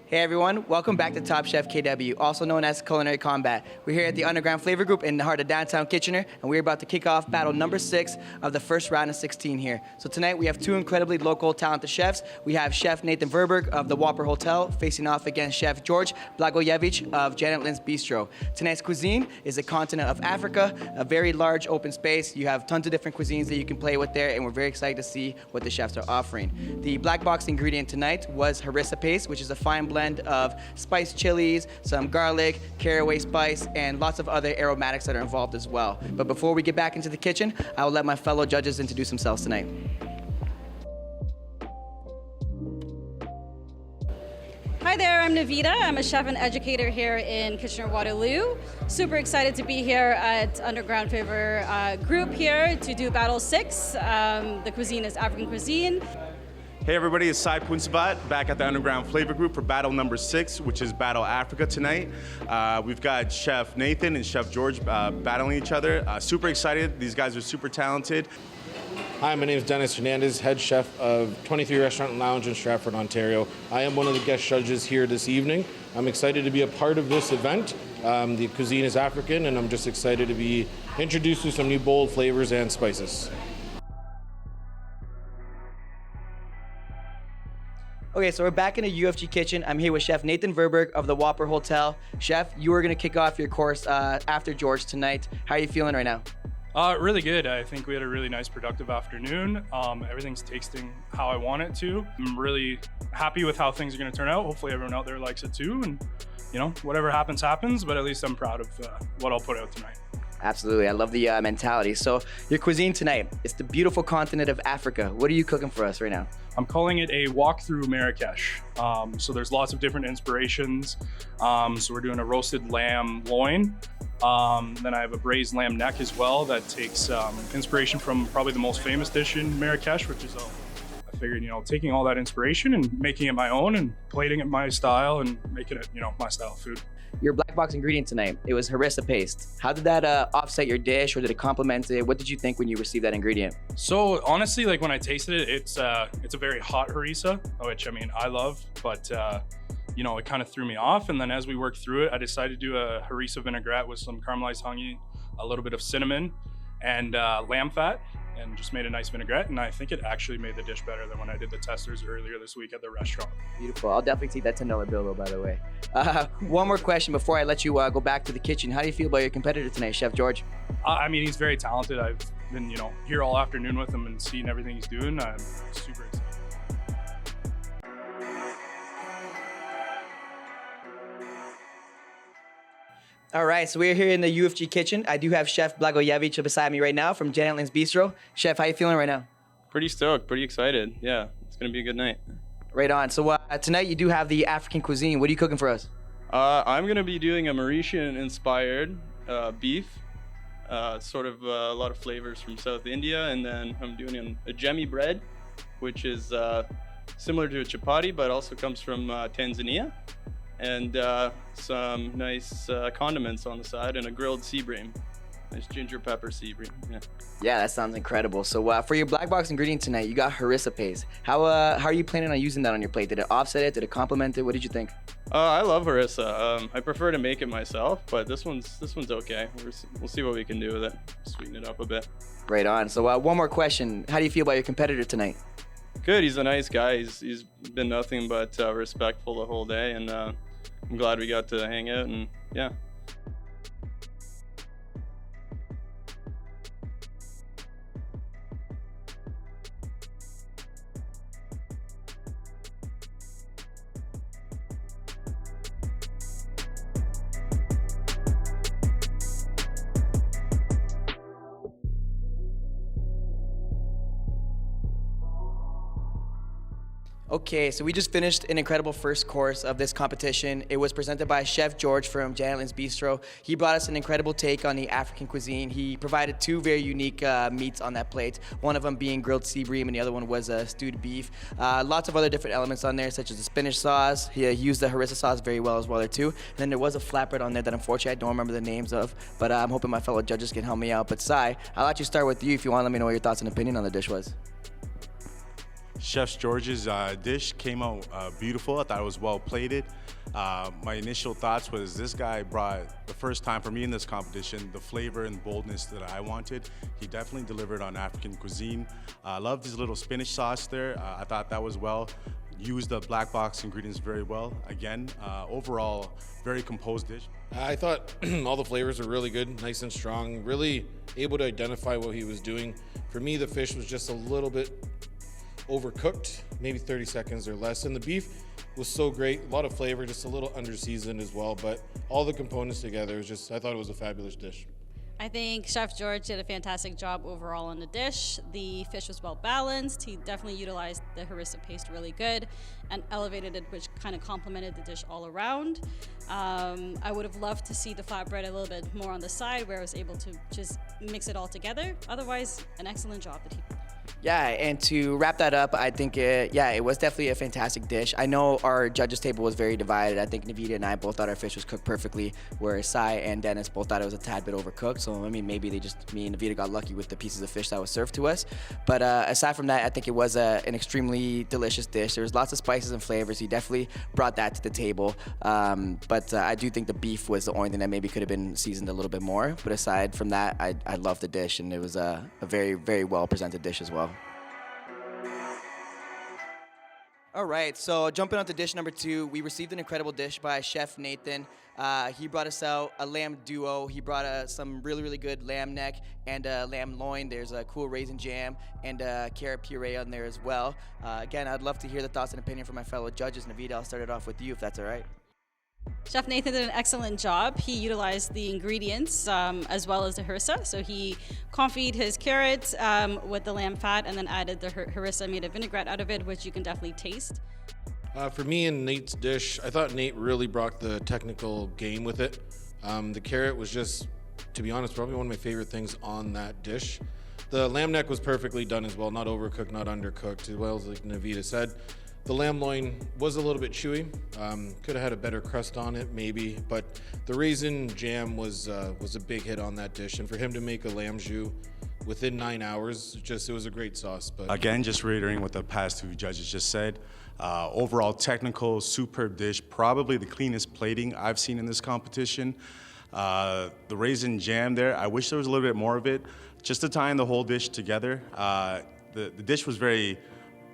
Hey everyone, welcome back to Topchef KW, also known as Culinary Combat. We're here at the Underground Flavor Group in the heart of downtown Kitchener, and we're about to kick off battle number 6 of the first round of 16 here. So tonight we have two incredibly local talented chefs. We have Chef Nathan Verberg of the Whopper Hotel facing off against Chef Djordje Blagojevic of Lynn's Bistro. Tonight's cuisine is the continent of Africa, a very large open space. You have tons of different cuisines that you can play with there, and we're very excited to see what the chefs are offering. The black box ingredient tonight was Harissa paste, which is a fine blend of spiced chilies, some garlic, caraway spice, and lots of other aromatics that are involved as well. But before we get back into the kitchen, I will let my fellow judges introduce themselves tonight. Hi there, I'm Navita. I'm a chef and educator here in Kitchener-Waterloo. Super excited to be here at Underground Flavor Group here to do Battle 6. The cuisine is African cuisine. Hey everybody, it's Phounsavath back at the Underground Flavor Group for battle number 6, which is Battle Africa tonight. We've got Chef Nathan and Chef Djordje battling each other. Super excited. These guys are super talented. Hi, my name is Denis Hernandez, head chef of 23 Restaurant and Lounge in Stratford, Ontario. I am one of the guest judges here this evening. I'm excited to be a part of this event. The cuisine is African, and I'm just excited to be introduced to some new bold flavors and spices. Okay, so we're back in the UFG kitchen. I'm here with Chef Nathan Verberg of the Whopper Hotel. Chef, you are going to kick off your course after Djordje tonight. How are you feeling right now? Really good. I think we had a really nice, productive afternoon. Everything's tasting how I want it to. I'm really happy with how things are going to turn out. Hopefully everyone out there likes it too. And, you know, whatever happens, happens. But at least I'm proud of what I'll put out tonight. Absolutely. I love the mentality. So your cuisine tonight, it's the beautiful continent of Africa. What are you cooking for us right now? I'm calling it a walk through Marrakesh. So there's lots of different inspirations. So we're doing a roasted lamb loin. Then I have a braised lamb neck as well that takes inspiration from probably the most famous dish in Marrakesh, which is I figured, you know, taking all that inspiration and making it my own and plating it my style and making it, you know, my style of food. Your black box ingredient tonight, it was harissa paste. How did that offset your dish, or did it complement it? What did you think when you received that ingredient? So honestly, like when I tasted it, it's a very hot harissa, which I mean, I love, but you know, it kind of threw me off. And then as we worked through it, I decided to do a harissa vinaigrette with some caramelized honey, a little bit of cinnamon, and lamb fat, and just made a nice vinaigrette. And I think it actually made the dish better than when I did the testers earlier this week at the restaurant. Beautiful. I'll definitely take that $10 bill though, by the way. One more question before I let you go back to the kitchen. How do you feel about your competitor tonight, Chef Djordje? I mean, he's very talented. I've been, you know, here all afternoon with him and seeing everything he's doing. I'm super excited. All right, so we're here in the UFG kitchen. I do have Chef Blagojevic beside me right now from Lynn's Bistro. Chef, how you feeling right now? Pretty stoked, pretty excited. Yeah, it's gonna be a good night. Right on. So tonight you do have the African cuisine. What are you cooking for us? I'm gonna be doing a Mauritian-inspired beef, sort of a lot of flavors from South India, and then I'm doing a jemmy bread, which is similar to a chapati, but also comes from Tanzania. And some nice condiments on the side, and a grilled sea bream. Nice ginger pepper sea bream. Yeah, that sounds incredible. So for your black box ingredient tonight, you got harissa paste. How are you planning on using that on your plate? Did it offset it? Did it complement it? What did you think? I love harissa. I prefer to make it myself, but this one's okay. We'll see what we can do with it. Sweeten it up a bit. Right on. So one more question. How do you feel about your competitor tonight? Good. He's a nice guy. He's been nothing but respectful the whole day, and I'm glad we got to hang out, and yeah. Okay, so we just finished an incredible first course of this competition. It was presented by Chef Djordje from Lynn's Bistro. He brought us an incredible take on the African cuisine. He provided two very unique meats on that plate, one of them being grilled sea bream and the other one was stewed beef. Lots of other different elements on there, such as the spinach sauce. He used the harissa sauce very well as well there too. And then there was a flatbread on there that unfortunately I don't remember the names of, but I'm hoping my fellow judges can help me out. But Sai, I'll let you start with you if you want to let me know what your thoughts and opinion on the dish was. Chef Djordje's dish came out beautiful. I thought it was well plated. My initial thoughts was this guy brought, the first time for me in this competition, the flavor and boldness that I wanted. He definitely delivered on African cuisine. I loved his little spinach sauce there. I thought that was well. Used the black box ingredients very well. Again, overall, very composed dish. I thought all the flavors were really good, nice and strong, really able to identify what he was doing. For me, the fish was just a little bit overcooked, maybe 30 seconds or less. And the beef was so great, a lot of flavor, just a little under-seasoned as well. But all the components together, I thought it was a fabulous dish. I think Chef Djordje did a fantastic job overall on the dish. The fish was well balanced. He definitely utilized the harissa paste really good and elevated it, which kind of complemented the dish all around. I would have loved to see the flatbread a little bit more on the side where I was able to just mix it all together. Otherwise, an excellent job that he did. Yeah, and to wrap that up, I think, it was definitely a fantastic dish. I know our judges table was very divided. I think Navita and I both thought our fish was cooked perfectly, whereas Sai and Denis both thought it was a tad bit overcooked. So, I mean, maybe me and Navita got lucky with the pieces of fish that was served to us. But aside from that, I think it was an extremely delicious dish. There was lots of spices and flavors. He definitely brought that to the table. But I do think the beef was the only thing that maybe could have been seasoned a little bit more. But aside from that, I loved the dish, and it was a very, very well presented dish as well. All right, so jumping on to dish number 2, we received an incredible dish by Chef Nathan. He brought us out a lamb duo. He brought some really, really good lamb neck and lamb loin. There's a cool raisin jam and carrot puree on there as well. Again, I'd love to hear the thoughts and opinion from my fellow judges. Navita, I'll start it off with you, if that's all right. Chef Nathan did an excellent job. He utilized the ingredients as well as the harissa. So he confit his carrots with the lamb fat and then added the harissa, made a vinaigrette out of it, which you can definitely taste. For me and Nate's dish, I thought Nate really brought the technical game with it. The carrot was just, to be honest, probably one of my favorite things on that dish. The lamb neck was perfectly done as well, not overcooked, not undercooked, as well as like Navita said. The lamb loin was a little bit chewy. Could have had a better crust on it, maybe, but the raisin jam was a big hit on that dish. And for him to make a lamb jus within 9 hours, it was a great sauce. But again, just reiterating what the past 2 judges just said. Overall, technical, superb dish. Probably the cleanest plating I've seen in this competition. The raisin jam there, I wish there was a little bit more of it, just to tie in the whole dish together. The dish was very.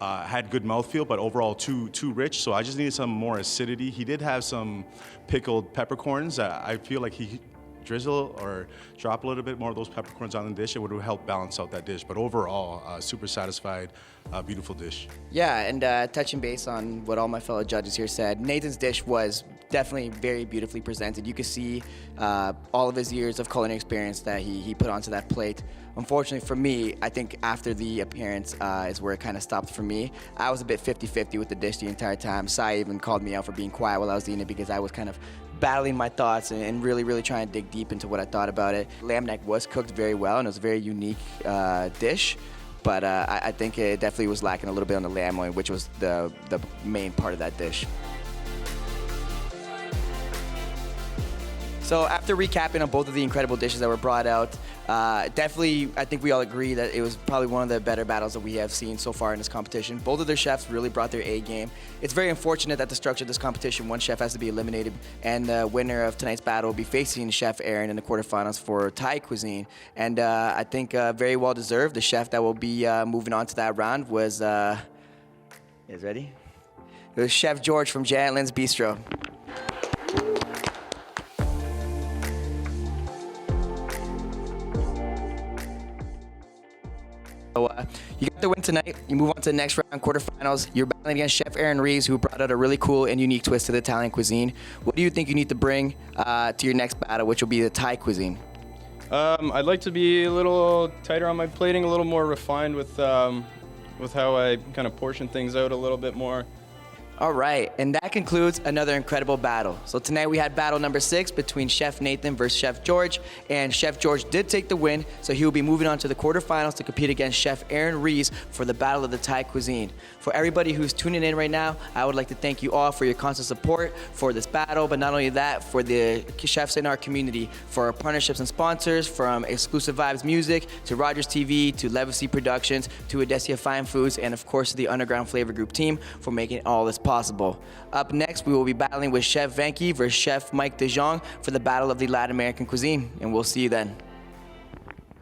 Had good mouthfeel, but overall too rich, so I just needed some more acidity. He did have some pickled peppercorns. I feel like he drizzle or drop a little bit more of those peppercorns on the dish. It would have helped balance out that dish, but overall, super satisfied, beautiful dish. Yeah, and touching base on what all my fellow judges here said, Nathan's dish was definitely very beautifully presented. You could see all of his years of culinary experience that he put onto that plate. Unfortunately for me, I think after the appearance is where it kind of stopped for me. I was a bit 50-50 with the dish the entire time. Sai even called me out for being quiet while I was eating it because I was kind of battling my thoughts and really, really trying to dig deep into what I thought about it. Lamb neck was cooked very well, and it was a very unique dish. But I think it definitely was lacking a little bit on the lamb loin, which was the main part of that dish. So after recapping on both of the incredible dishes that were brought out, definitely I think we all agree that it was probably one of the better battles that we have seen so far in this competition. Both of their chefs really brought their A game. It's very unfortunate that the structure of this competition, one chef has to be eliminated, and the winner of tonight's battle will be facing Chef Aaron in the quarterfinals for Thai cuisine. And I think very well deserved. The chef that will be moving on to that round was, is ready? It was Chef Djordje from Lynn's Bistro. So you got the win tonight. You move on to the next round, quarterfinals. You're battling against Chef Aaron Reedhi, who brought out a really cool and unique twist to the Italian cuisine. What do you think you need to bring to your next battle, which will be the Thai cuisine? I'd like to be a little tighter on my plating, a little more refined with how I kind of portion things out a little bit more. All right, and that concludes another incredible battle. So tonight we had battle number 6 between Chef Nathan versus Chef Djordje, and Chef Djordje did take the win, so he will be moving on to the quarterfinals to compete against Chef Reedhi for the Battle of the Thai Cuisine. For everybody who's tuning in right now, I would like to thank you all for your constant support for this battle, but not only that, for the chefs in our community, for our partnerships and sponsors, from Exclusive Vibes Music to Rogerstv to Levacy Productions to Odessia Fine Foods, and of course the Underground Flavor Group team for making all this possible. Up next, we will be battling with Chef Venky versus Chef Mike De Jong for the Battle of the Latin American Cuisine, and we'll see you then.